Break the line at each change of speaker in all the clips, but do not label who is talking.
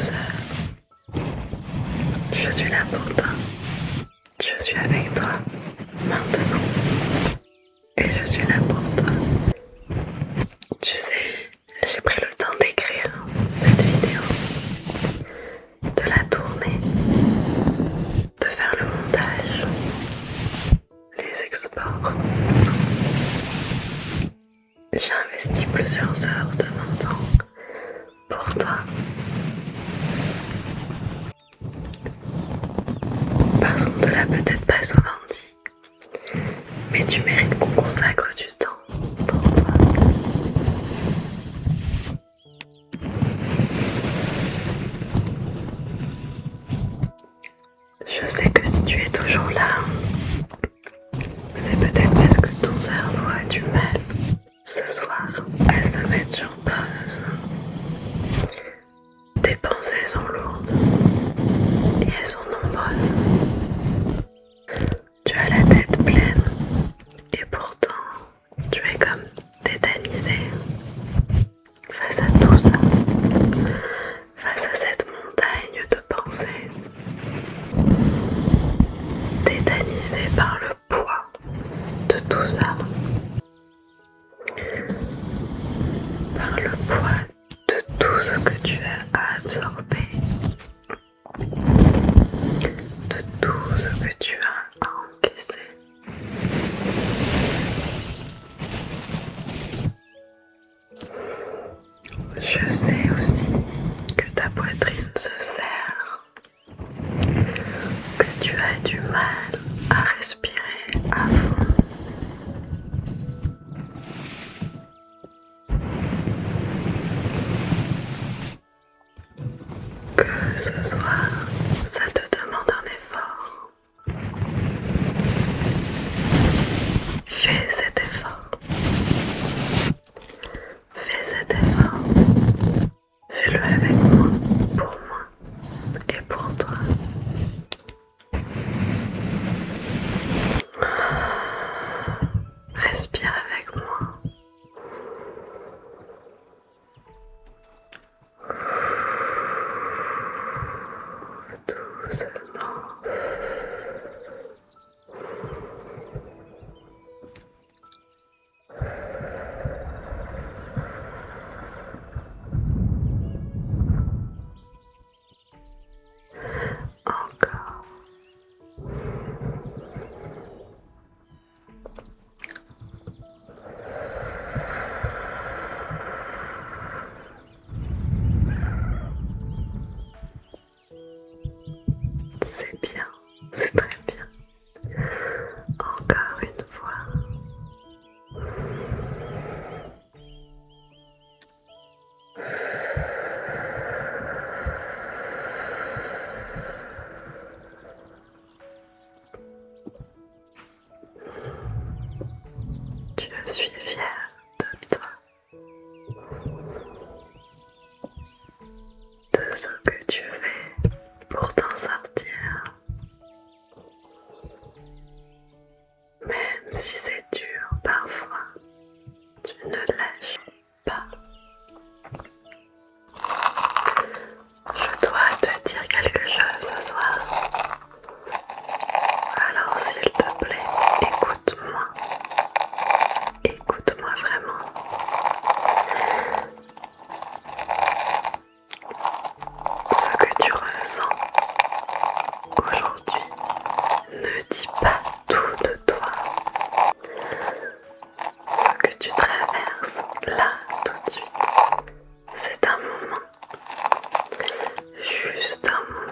douceur. Je suis là pour toi. Je suis avec toi maintenant. Et je suis là pour toi. Tu sais, j'ai pris le temps d'écrire cette vidéo, de la tourner, de faire le montage, les exports, tout. J'ai investi plusieurs heures de mon temps pour toi. Parce qu'on te l'a peut-être pas souvent dit, mais tu mérites qu'on consacre du temps pour toi. Je sais que si tu es toujours là, c'est peut-être parce que ton cerveau a du mal ce soir à se mettre sur pause. Tes pensées sont lourdes et elles sont nombreuses. Tu as la tête pleine et pourtant tu es comme tétanisé face à tout ça, face à cette montagne de pensées, tétanisé par le poids de tout ça, par le poids de tout ce que tu as à absorber, de tout ce que tu as à encaisser. Je sais aussi que ta poitrine se serre, que tu as du mal à respirer à fond. Que ce soir, ça te demande un effort. Fais cet effort. Fais cet effort. Fais-le avec moi, pour moi et pour toi. Respire avec moi. Doucement. Encore. C'est bien, c'est très bien. Encore une fois. Je suis fière de toi, de ce que tu fais pour t'en sortir. Même si c'est dur parfois, tu ne lâches pas. Je dois te dire quelque chose ce soir. Alors s'il te plaît, écoute-moi. Écoute-moi vraiment. Ce que tu ressens aujourd'hui ne dit pas tout de toi. Ce que tu traverses là tout de suite, c'est un moment. Juste un moment.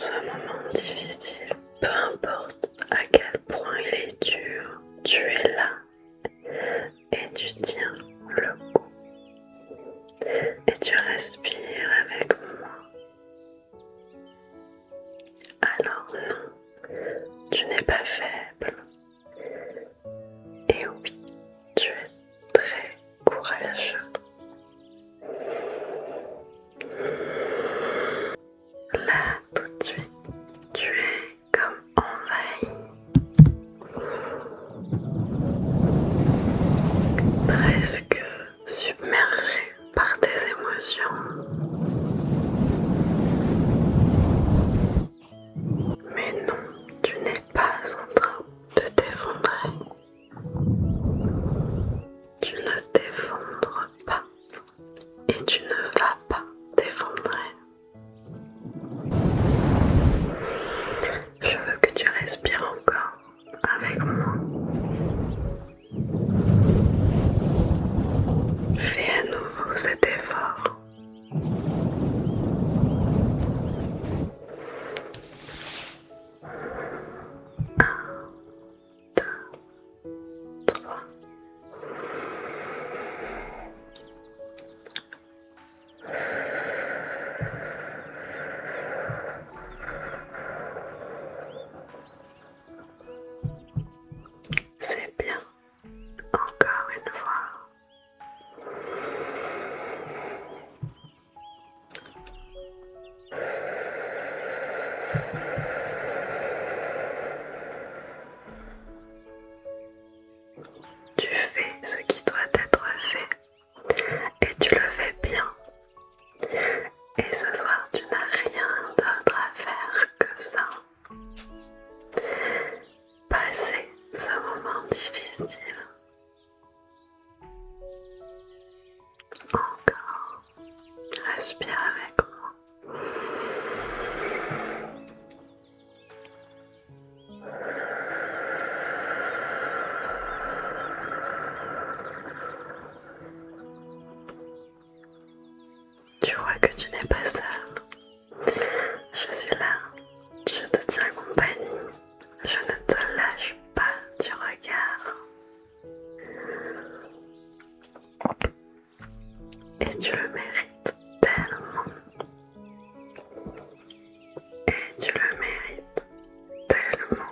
ce moment difficile, peu importe à quel point il est dur, tu es là et tu tiens le coup. Et tu respires avec moi. Alors non, tu n'es pas faible. Et oui, tu es très courageux. Là, tout de suite, tu es comme envahi, presque submergé par tes émotions. Mais non, tu n'es pas en train de t'effondrer. Tu ne t'effondres pas et tu ne vas pas t'effondrer. Je veux que tu respires encore avec moi. Fais à nouveau cet effort. 2, 3. C'est bien. Encore une fois. Tu fais ce qui doit être fait et tu le fais bien. Et ce soir, tu n'as rien d'autre à faire que ça. Passer ce moment difficile. Encore. Respire avec moi. Tu vois que tu n'es pas seul. Je suis là. Je te tiens compagnie. Je ne te lâche pas du regard. Et tu le mérites tellement. Et tu le mérites tellement.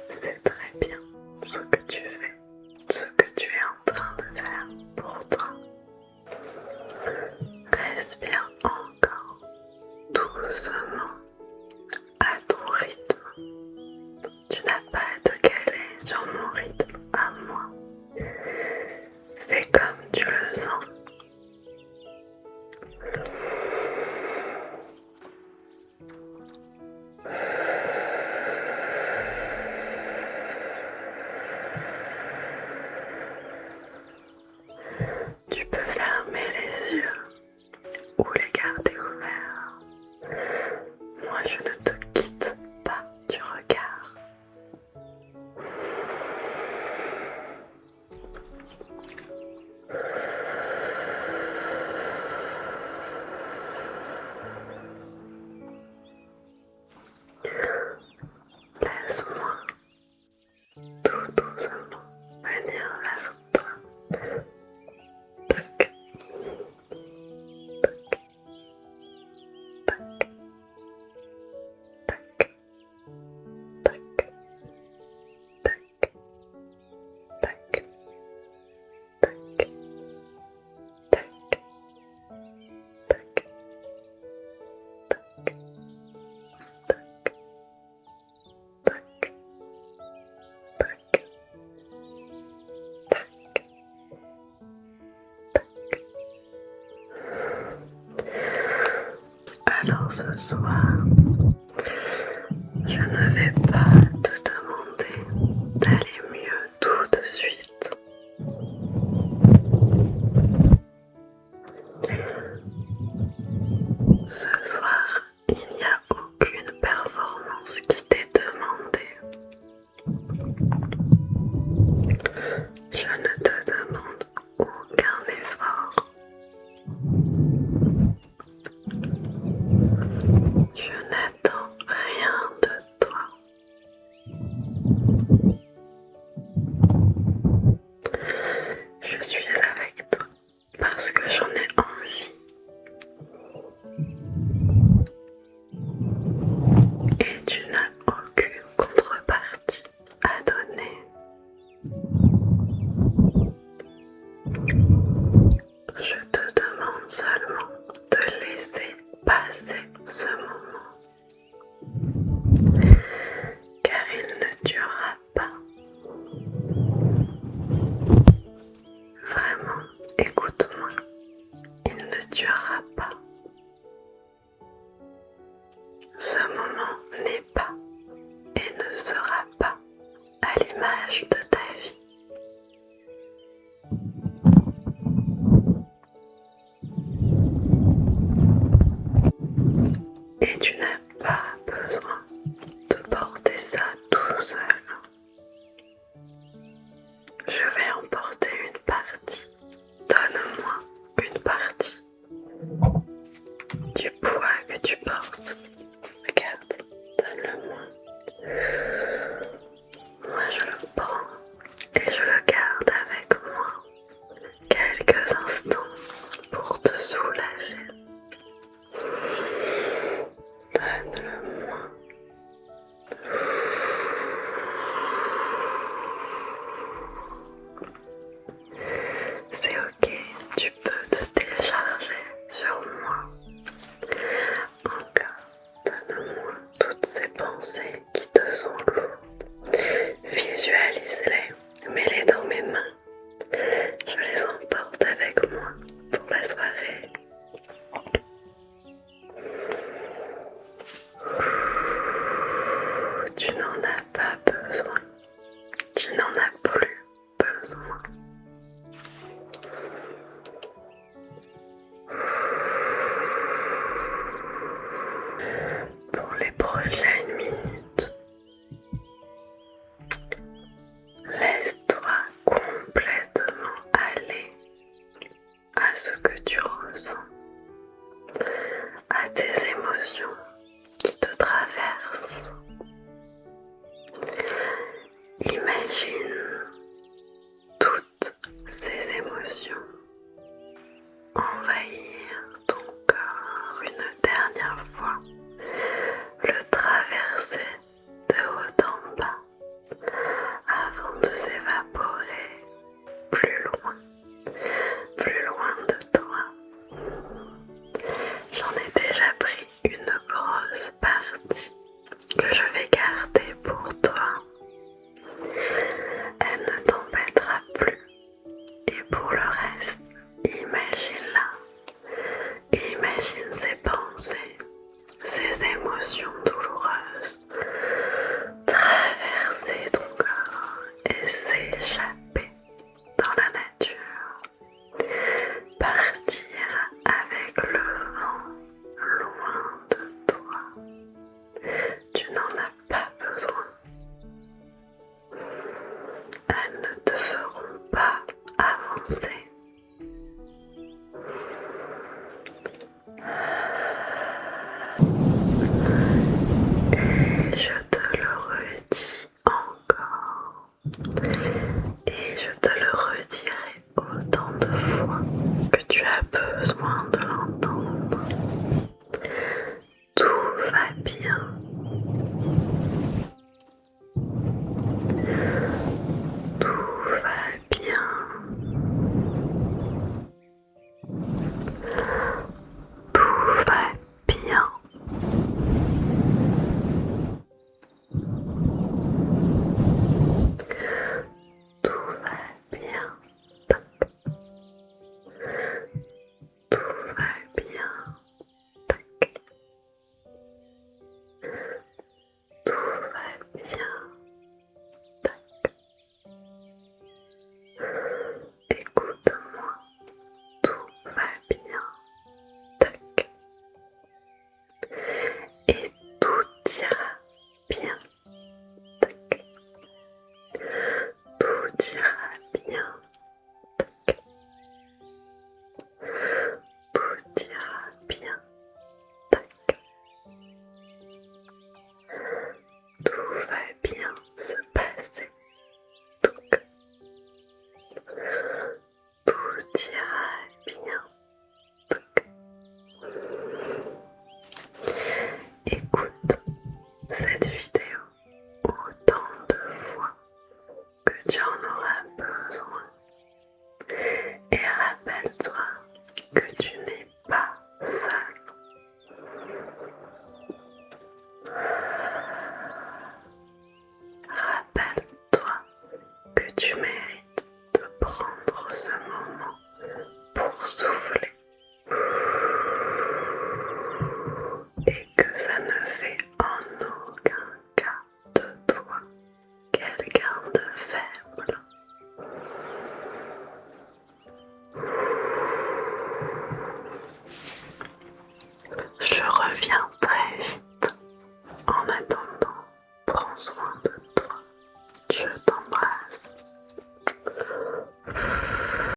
C'est très bien ce que tu fais, ce que tu es en train de faire pour toi. Respire encore doucement à ton rythme. Tu n'as pas à te caler sur mon rythme à moi. Fais comme tu le sens. Tu peux fermer les yeux ou les garder ouverts. Moi, je ne te quitte pas du regard. Laisse-moi tout doucement venir vers toi. Tac, tac, tac, tac, tac, tac, tac, tac, tac, tac, Alors ce soir, je ne vais pas te demander d'aller mieux tout de suite. Ce soir, il n'y a aucune performance qui t'est demandée. pages de ta vie. Et tu n'as pas besoin de porter ça tout seul. Je vais en porter une partie. Donne-moi une partie du poids que tu portes. Regarde, donne-le-moi. Moi je le prends et je le garde avec moi quelques instants pour te soulager. Donne-le-moi. C'est ok, tu peux te décharger sur moi. Encore, donne-moi toutes ces pensées qui te sont lourdes. Visualise-les, mets-les dans mes mains. Je les emporte avec moi pour la soirée. Tu n'en as pas besoin. Tu n'en as plus besoin. Pour les prochaines minutes, laisse-toi complètement aller à ce que tu ressens, à tes émotions qui te traversent. Imagine toutes ces